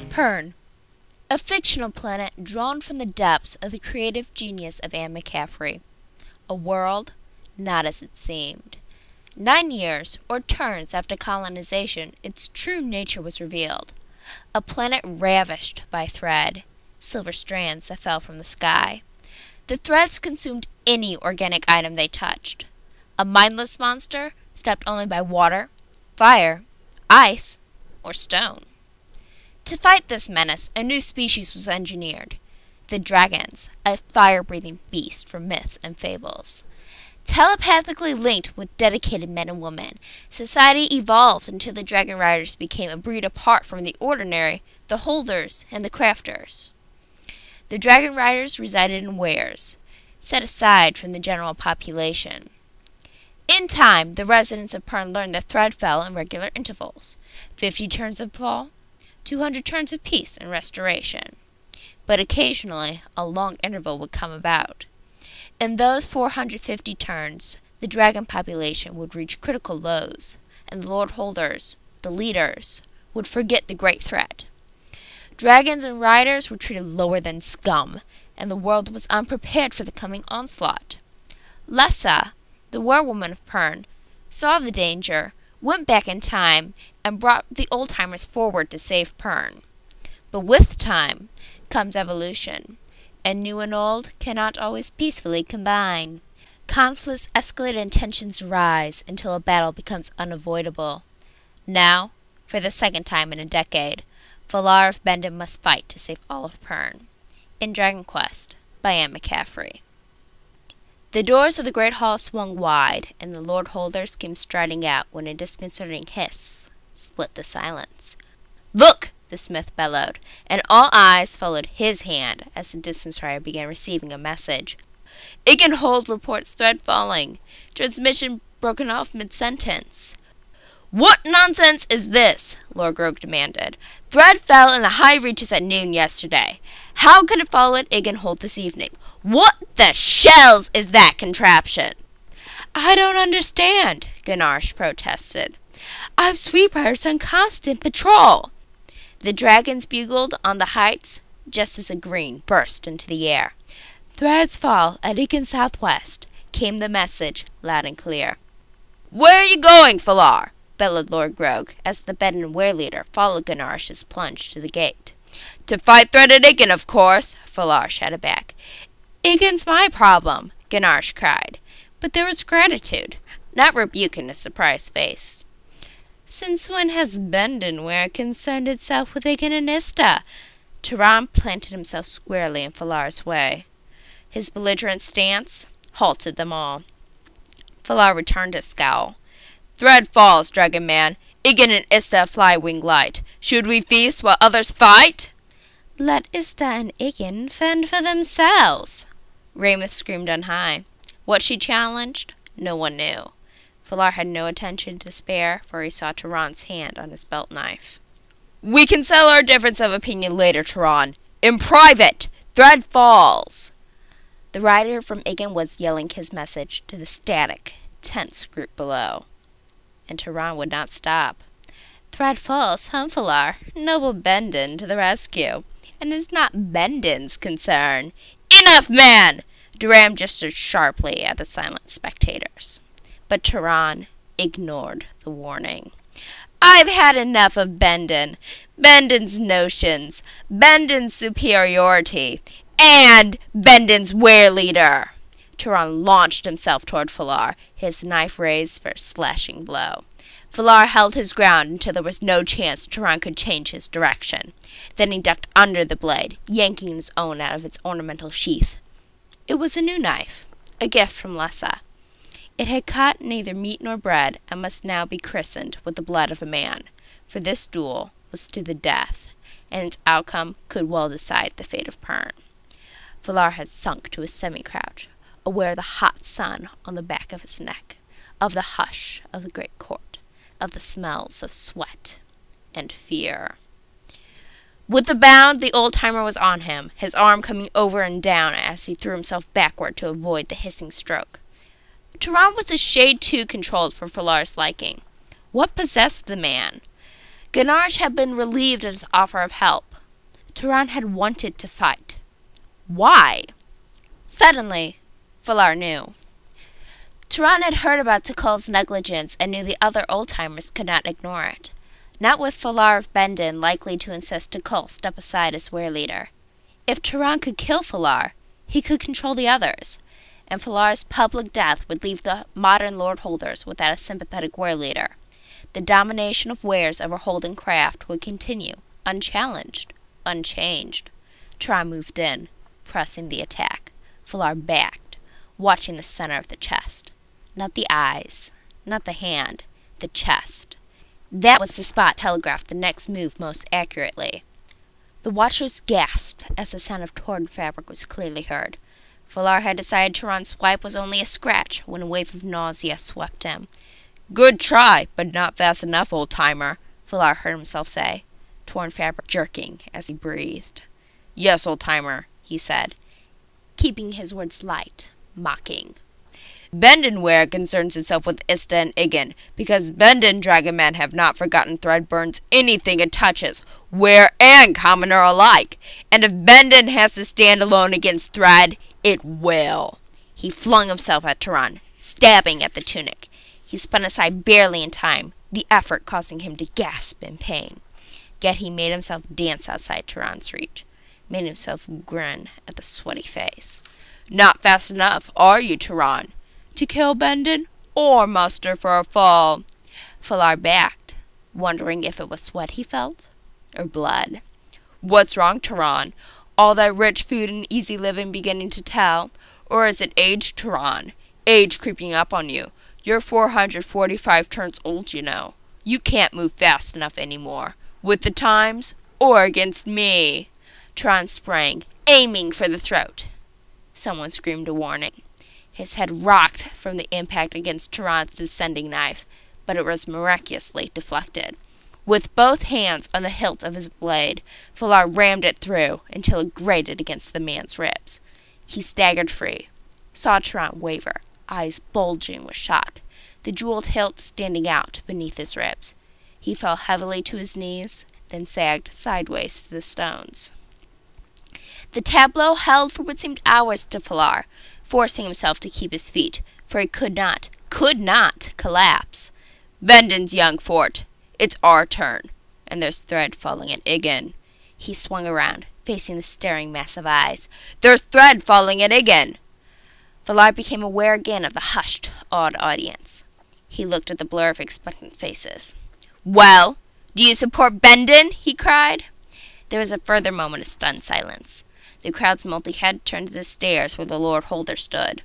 Pern, a fictional planet drawn from the depths of the creative genius of McCaffrey. A world not as it seemed. 9 years, or turns, after colonization, its true nature was revealed. A planet ravished by thread, silver strands that fell from the sky. The threads consumed any organic item they touched. A mindless monster, stopped only by water, fire, ice, or stone. To fight this menace, a new species was engineered, the dragons, a fire-breathing beast from myths and fables. Telepathically linked with dedicated men and women, society evolved until the dragon riders became a breed apart from the ordinary, the holders, and the crafters. The dragon riders resided in wares, set aside from the general population. In time, the residents of Pern learned that thread fell in regular intervals, 50 turns of fall, 200 turns of peace and restoration. But occasionally, a long interval would come about. In those 450 turns, the dragon population would reach critical lows, and the lord holders, the leaders, would forget the great threat. Dragons and riders were treated lower than scum, and the world was unprepared for the coming onslaught. Lessa, the werewoman of Pern, saw the danger, went back in time, and brought the old-timers forward to save Pern. But with time comes evolution, and new and old cannot always peacefully combine. Conflicts escalate and tensions rise until a battle becomes unavoidable. Now, for the second time in a decade, Valar of Bendon must fight to save all of Pern. In Dragonquest, by McCaffrey. The doors of the great hall swung wide, and the lord holders came striding out when a disconcerting hiss split the silence. "Look!" the smith bellowed, and all eyes followed his hand as the distance rider began receiving a message. Igenhold reports thread falling. Transmission broken off mid-sentence. "What nonsense is this?" Lord Grog demanded. "Thread fell in the high reaches at noon yesterday. How could it fall at Igenhold this evening? What the shells is that contraption?" "I don't understand," Ganache protested. "I've sweepers on constant patrol." The dragons bugled on the heights just as a green burst into the air. "Threads fall at Igen southwest," came the message, loud and clear. "Where are you going, Valar?" bellowed Lord Grog, as the bed and ware leader followed Ganache's plunge to the gate. "To fight thread at Igen, of course," Valar shouted back. "Igen's my problem," Ganache cried, but there was gratitude, not rebuke in his surprised face. "Since when has Bendonware concerned itself with Igen and Ista?" Turan planted himself squarely in Valar's way. His belligerent stance halted them all. Valar returned his scowl. "Thread falls, dragon man. Igen and Ista fly wing light. Should we feast while others fight?" "Let Ista and Igen fend for themselves," Raymith screamed on high. What she challenged, no one knew. Valar had no attention to spare, for he saw Turan's hand on his belt knife. "We can settle our difference of opinion later, Turan. In private! Thread falls!" The rider from Igen was yelling his message to the static, tense group below. And Turan would not stop. "Thread falls, Valar. Noble Bendon to the rescue. And it's not Bendon's concern." "Enough, man!" Duram gestured sharply at the silent spectators. But Turan ignored the warning. "I've had enough of Bendon, Bendon's notions, Bendon's superiority, and Bendon's ware leader." Turan launched himself toward Valar, his knife raised for a slashing blow. Valar held his ground until there was no chance Turan could change his direction. Then he ducked under the blade, yanking his own out of its ornamental sheath. It was a new knife, a gift from Lessa. It had caught neither meat nor bread, and must now be christened with the blood of a man, for this duel was to the death, and its outcome could well decide the fate of Pern. Valar had sunk to a semi-crouch, aware of the hot sun on the back of his neck, of the hush of the great court, of the smells of sweat and fear. With a bound, the old-timer was on him, his arm coming over and down as he threw himself backward to avoid the hissing stroke. Turan was a shade too controlled for Valar's liking. What possessed the man? Gennarsh had been relieved at his offer of help. Turan had wanted to fight. Why? Suddenly, Valar knew. Turan had heard about Tikal's negligence and knew the other old-timers could not ignore it. Not with Valar of Bendon likely to insist Tikal step aside as were-leader. If Turan could kill Valar, he could control the others, and Valar's public death would leave the modern lord-holders without a sympathetic were-leader. The domination of wares over Holden craft would continue, unchallenged, unchanged. Turan moved in, pressing the attack. Valar backed, watching the center of the chest. Not the eyes, not the hand, the chest. That was the spot telegraphed the next move most accurately. The watchers gasped as the sound of torn fabric was clearly heard. Valar had decided Turan's swipe was only a scratch when a wave of nausea swept him. "Good try, but not fast enough, old-timer," Valar heard himself say, torn fabric jerking as he breathed. "Yes, old-timer," he said, keeping his words light, mocking. "Bendonware concerns itself with Ista and Iggin, because Bendon dragonmen have not forgotten Thread burns anything it touches, ware and commoner alike, and if Bendon has to stand alone against Thread, it will." He flung himself at Turan, stabbing at the tunic. He spun aside barely in time, the effort causing him to gasp in pain. Yet he made himself dance outside Turan's reach, made himself grin at the sweaty face. "Not fast enough, are you, Turan? To kill Bendon, or muster for a fall?" Valar backed, wondering if it was sweat he felt, or blood. "What's wrong, Turan? All that rich food and easy living beginning to tell? Or is it age, Turan? Age creeping up on you. You're 445 turns old, you know. You can't move fast enough anymore. With the times, or against me." Turan sprang, aiming for the throat. Someone screamed a warning. His head rocked from the impact against Turan's descending knife, but it was miraculously deflected. With both hands on the hilt of his blade, Valar rammed it through until it grated against the man's ribs. He staggered free, saw Turan waver, eyes bulging with shock, the jeweled hilt standing out beneath his ribs. He fell heavily to his knees, then sagged sideways to the stones. The tableau held for what seemed hours to Valar, forcing himself to keep his feet, for he could not collapse. "Bendon's young fort. It's our turn. And there's Thread falling at Iggin." He swung around, facing the staring massive eyes. "There's Thread falling at Iggin." Valar became aware again of the hushed, awed audience. He looked at the blur of expectant faces. "Well, do you support Bendon?" he cried. There was a further moment of stunned silence. The crowd's multi-head turned to the stairs where the Lord Holder stood.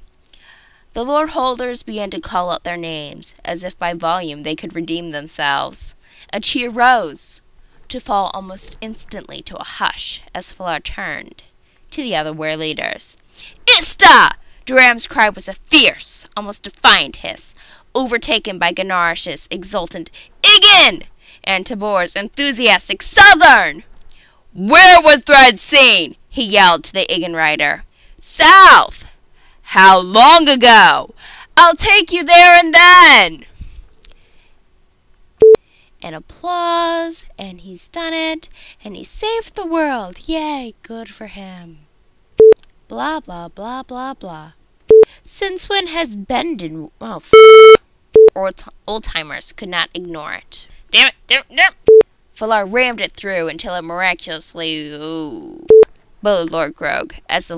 The Lord Holders began to call out their names, as if by volume they could redeem themselves. A cheer rose, to fall almost instantly to a hush as Valar turned to the other were-leaders. "Ista!" Duram's cry was a fierce, almost defiant hiss, overtaken by Gennarsh's exultant "Iggin!" and Tabor's enthusiastic "Southern!" "Where was Thread seen?" he yelled to the Iggin rider. "South." "How long ago?" "I'll take you there and then." And applause, and he's done it, and he saved the world. Yay, good for him. Blah, blah, blah, blah, blah. Since when has Bendon... Oh, old-timers could not ignore it. Damn it. Valar rammed it through until it miraculously... Ooh, bellowed Lord Grog, as